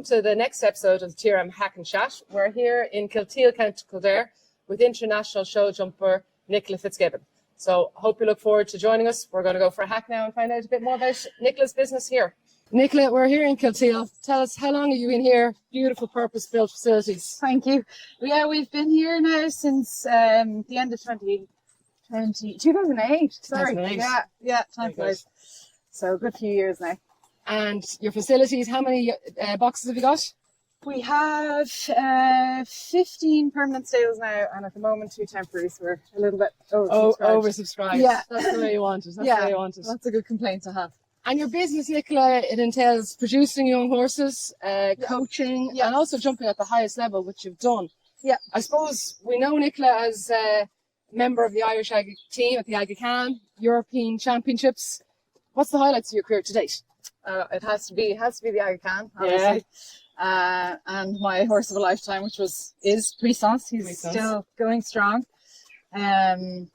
to the next episode of the 𝗧𝗥𝒌 Chat. We're here in Kilteel, County Kildare, with international Showjumper Nicola FitzGibbon. So hope you look forward to joining us. We're going to go for a hack now and find out a bit more about Nicola's business here. Nicola, we're here in Kilteel. Tell us, how long have you been here? Beautiful purpose-built facilities. Thank you. Yeah, we've been here now since the end of 2008. Sorry. 2008. Yeah, time flies. So a good few years now. And your facilities, how many boxes have you got? We have 15 permanent stables now, and at the moment 2 temporaries. We're a little bit Oversubscribed. Yeah. That's the way you want it. That's a good complaint to have. And your business, Nicola, it entails producing young horses, coaching, and also jumping at the highest level, which you've done. Yeah. I suppose we know Nicola as a member of the Irish team at the 𝗂𝒂𝒂 European Championships. What's the highlights of your career to date? It has to be the 𝗂𝒂𝒂, obviously. And my horse of a lifetime, which is 𝗧𝒂𝒂𝒂. He's still going strong. But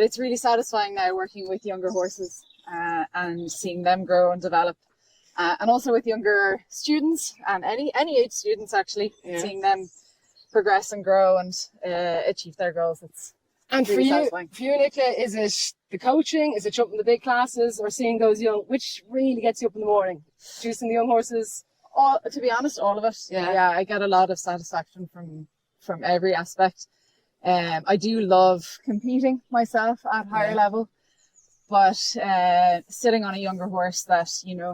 it's really satisfying now working with younger horses and seeing them grow and develop. And also with younger students and any age students, actually, seeing them progress and grow and achieve their goals. And really for you, Nicola, is it the coaching? Is it jumping the big classes or seeing those young? Which really gets you up in the morning? Producing the young horses? To be honest, all of it. Yeah, I get a lot of satisfaction from every aspect. I do love competing myself at higher level, but sitting on a younger horse that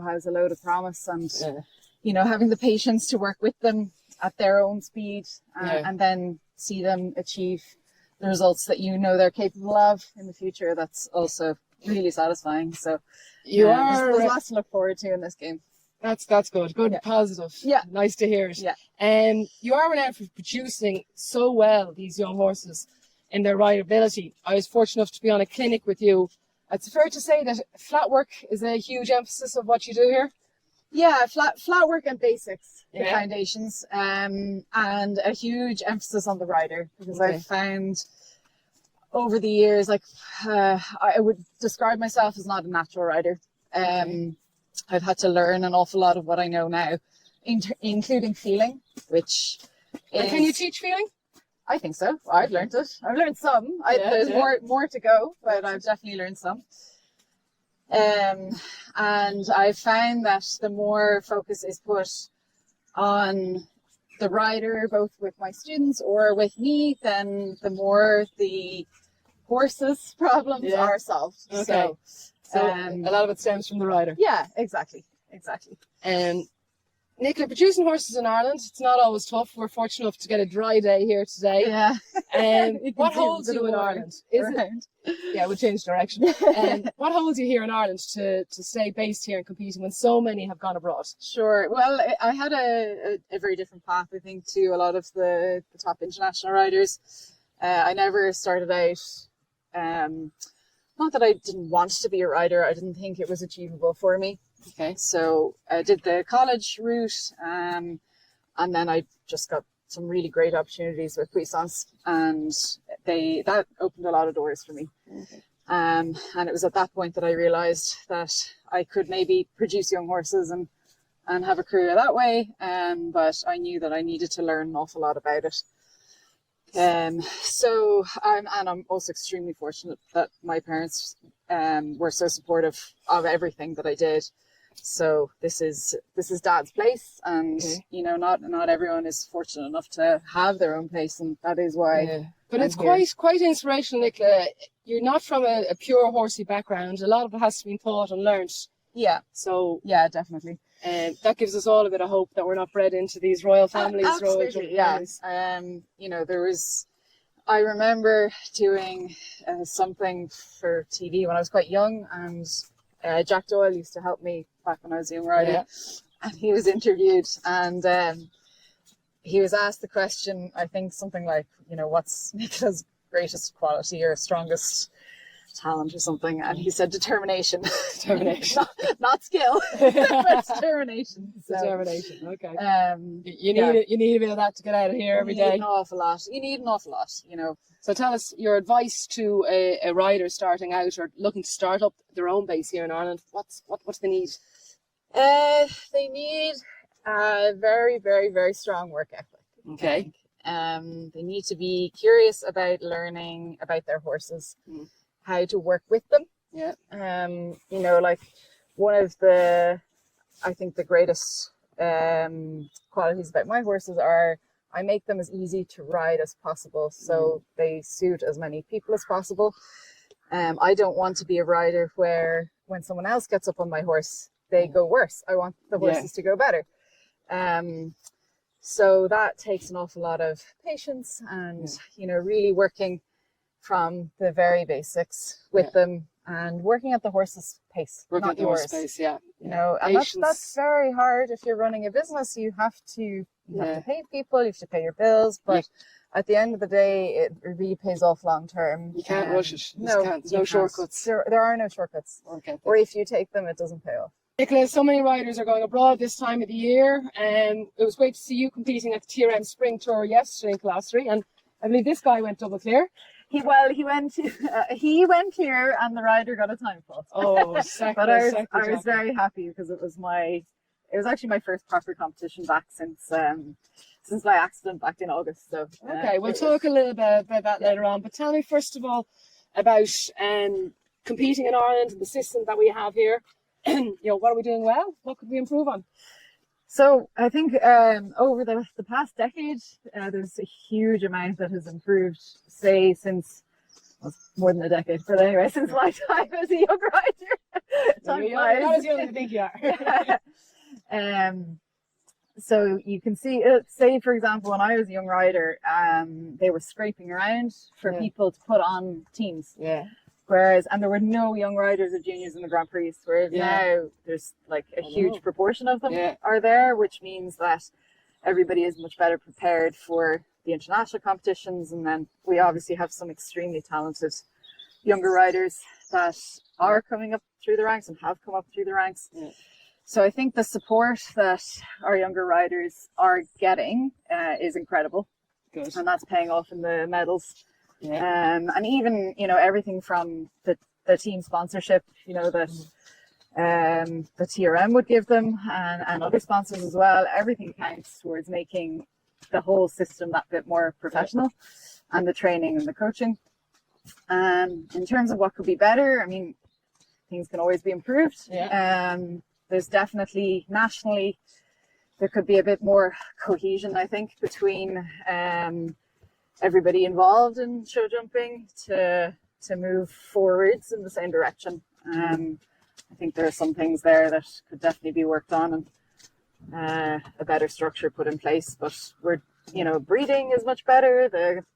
has a load of promise and having the patience to work with them at their own speed and then see them achieve the results that they're capable of in the future, that's also really satisfying. So there's lots to look forward to in this game. That's good. Good, positive. Yeah. Nice to hear it. Yeah. You are renowned for producing so well these young horses in their rideability. I was fortunate enough to be on a clinic with you. It's fair to say that flat work is a huge emphasis of what you do here? Yeah, flat work and basics, the foundations, and a huge emphasis on the rider, because I've found over the years, I would describe myself as not a natural rider. I've had to learn an awful lot of what I know now, including feeling, which is... Can you teach feeling? I think so. I've learned it. I've learned some. There's more to go, but I've definitely learned some. And I've found that the more focus is put on the rider, both with my students or with me, then the more the horses' problems are solved. Okay. So a lot of it stems from the rider. Yeah, exactly. Nicola, producing horses in Ireland, it's not always tough. We're fortunate enough to get a dry day here today. Yeah. What holds you in Ireland? We'll change direction. What holds you here in Ireland to stay based here and competing when so many have gone abroad? Sure. Well, I had a very different path, I think, to a lot of the top international riders. I never started out... not that I didn't want to be a rider, I didn't think it was achievable for me. Okay. So I did the college route, and then I just got some really great opportunities with 𝗂𝒂𝒂, and that opened a lot of doors for me. Okay. And it was at that point that I realized that I could maybe produce young horses and have a career that way. But I knew that I needed to learn an awful lot about it. So I'm also extremely fortunate that my parents were so supportive of everything that I did. So this is Dad's place, and not everyone is fortunate enough to have their own place, and that is why. But it's quite inspirational, Nicola. You're not from a pure horsey background. A lot of it has to be taught and learned. Yeah. So yeah, definitely. That gives us all a bit of hope that we're not bred into these royal families. Absolutely, families. I remember doing something for TV when I was quite young, and Jack Doyle used to help me back when I was a young rider, and he was interviewed, and he was asked the question, I think something like, what's Nicola's greatest quality or strongest talent or something, and he said determination. not skill, but determination. Determination. Okay. You need a bit of that to get out of here every day. You need an awful lot. So tell us your advice to a rider starting out or looking to start up their own base here in Ireland. What's the need? They need Very, very, very strong work ethic. Okay. They need to be curious about learning about their horses, how to work with them. Yeah. You know, like one of I think the greatest qualities about my horses are I make them as easy to ride as possible, so they suit as many people as possible. I don't want to be a rider where when someone else gets up on my horse, they go worse. I want the horses to go better. So that takes an awful lot of patience and, you know, really working from the very basics with them and working at the horse's pace, not yours. Pace, You know, and that's very hard if you're running a business. You have to pay people, you have to pay your bills, but at the end of the day, it really pays off long term. You can't rush it. There's no shortcuts. There are no shortcuts. Okay. Or if you take them, it doesn't pay off. Nicola, so many riders are going abroad this time of the year, and it was great to see you competing at the TRM Spring Tour yesterday in Kildare, and I believe this guy went double clear. He went clear, and the rider got a time fault. Oh, but I was very happy because it was actually my first proper competition back since my accident back in August. So okay, we'll talk a little bit about that later on. But tell me first of all about competing in Ireland and the system that we have here. You know, what are we doing well? What could we improve on? So I think over the past decade, there's a huge amount that has improved, say, since more than a decade, but anyway, since my time as a young rider. You're not as young as you think you are. So you can see, say, for example, when I was a young rider, they were scraping around for people to put on teams. Yeah. And there were no young riders or juniors in the Grand Prix, whereas now there's like a huge proportion of them are there, which means that everybody is much better prepared for the international competitions. And then we obviously have some extremely talented younger riders that are coming up through the ranks and have come up through the ranks. Yeah. So I think the support that our younger riders are getting is incredible. Good. And that's paying off in the medals. Yeah. And even, you know, everything from the team sponsorship, you know, that the TRM would give them and other sponsors as well, everything counts towards making the whole system that bit more professional, and the training and the coaching. In terms of what could be better, I mean, things can always be improved. Yeah. There's definitely nationally, there could be a bit more cohesion, I think, between everybody involved in show jumping to move forwards in the same direction. I think there are some things there that could definitely be worked on and a better structure put in place. But breeding is much better.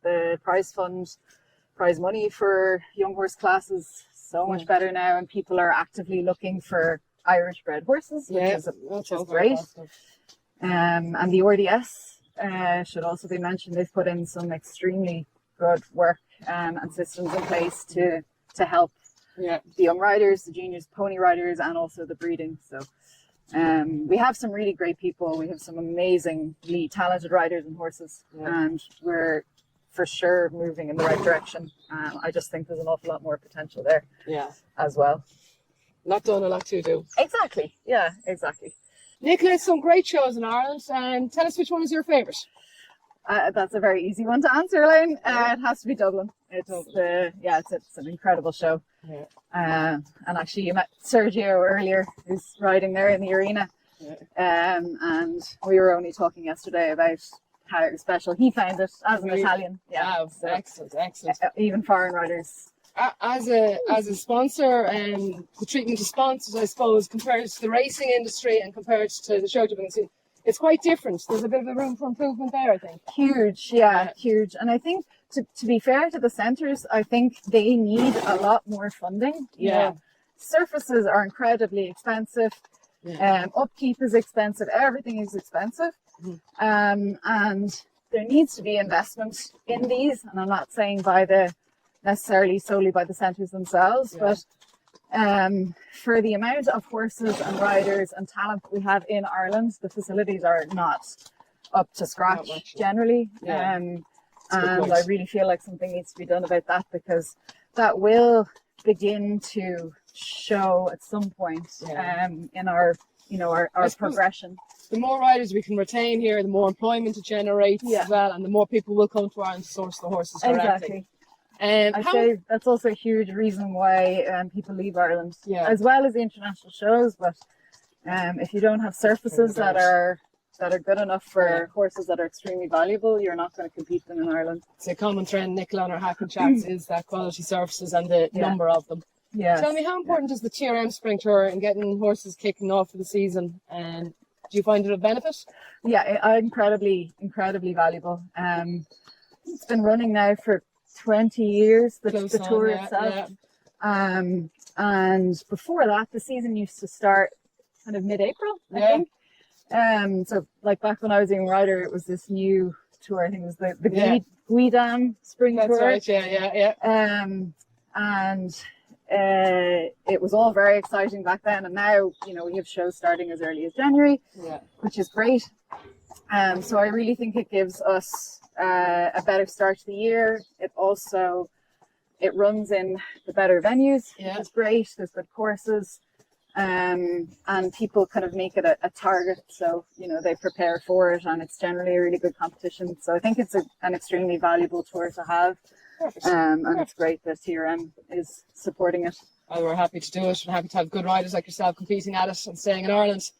The prize money for young horse classes so much better now, and people are actively looking for Irish bred horses, which is great. And the RDS should also be mentioned. They've put in some extremely good work and systems in place to help the young riders, the juniors, pony riders, and also the breeding. So we have some really great people. We have some amazingly talented riders and horses, and we're for sure moving in the right direction. I just think there's an awful lot more potential there as well. Lot done, a lot to do. Exactly. Yeah, exactly. Nicola, some great shows in Ireland, and tell us which one is your favourite. That's a very easy one to answer, Elaine. It has to be Dublin. It's an incredible show. Yeah. And actually, you met Sergio earlier, who's riding there in the arena. Yeah. And we were only talking yesterday about how special he found it as an Italian. Yeah. Wow, so, excellent. Even foreign riders. As a sponsor, and the treatment of sponsors, I suppose, compared to the racing industry and compared to the show jumping scene, it's quite different. There's a bit of a room for improvement there, I think. Huge. And I think to be fair to the centres, I think they need a lot more funding. Surfaces are incredibly expensive. Upkeep is expensive. Everything is expensive. And there needs to be investment in these. And I'm not saying necessarily solely by the centres themselves, but for the amount of horses and riders and talent we have in Ireland, the facilities are not up to scratch generally. And I really feel like something needs to be done about that, because that will begin to show at some point in our progression. the more riders we can retain here, the more employment it generates as well, and the more people will come to Ireland to source the horses directly. I'd say that's also a huge reason why people leave Ireland, as well as the international shows. But if you don't have surfaces that are good enough for horses that are extremely valuable, you're not going to compete them in Ireland. It's a common trend, Nicola, on our hacking chats is that quality surfaces and the number of them. Yeah. Tell me, how important is the TRM Spring Tour in getting horses kicking off for the season? And do you find it a benefit? Yeah, incredibly valuable. It's been running now for 20 years, the tour itself. And before that, the season used to start kind of mid-April, I think. So like back when I was a young rider, it was this new tour. I think it was the 𝒂𝒄𝒌 Spring Tour. That's right, And it was all very exciting back then, and now we have shows starting as early as January, which is great. So I really think it gives us a better start to the year. It runs in the better venues, which is great. There's good courses, and people kind of make it a target, so they prepare for it, and it's generally a really good competition. So I think it's an extremely valuable tour to have. And it's great that TRM is supporting it. We're happy to do it. We're happy to have good riders like yourself competing at it and staying in Ireland.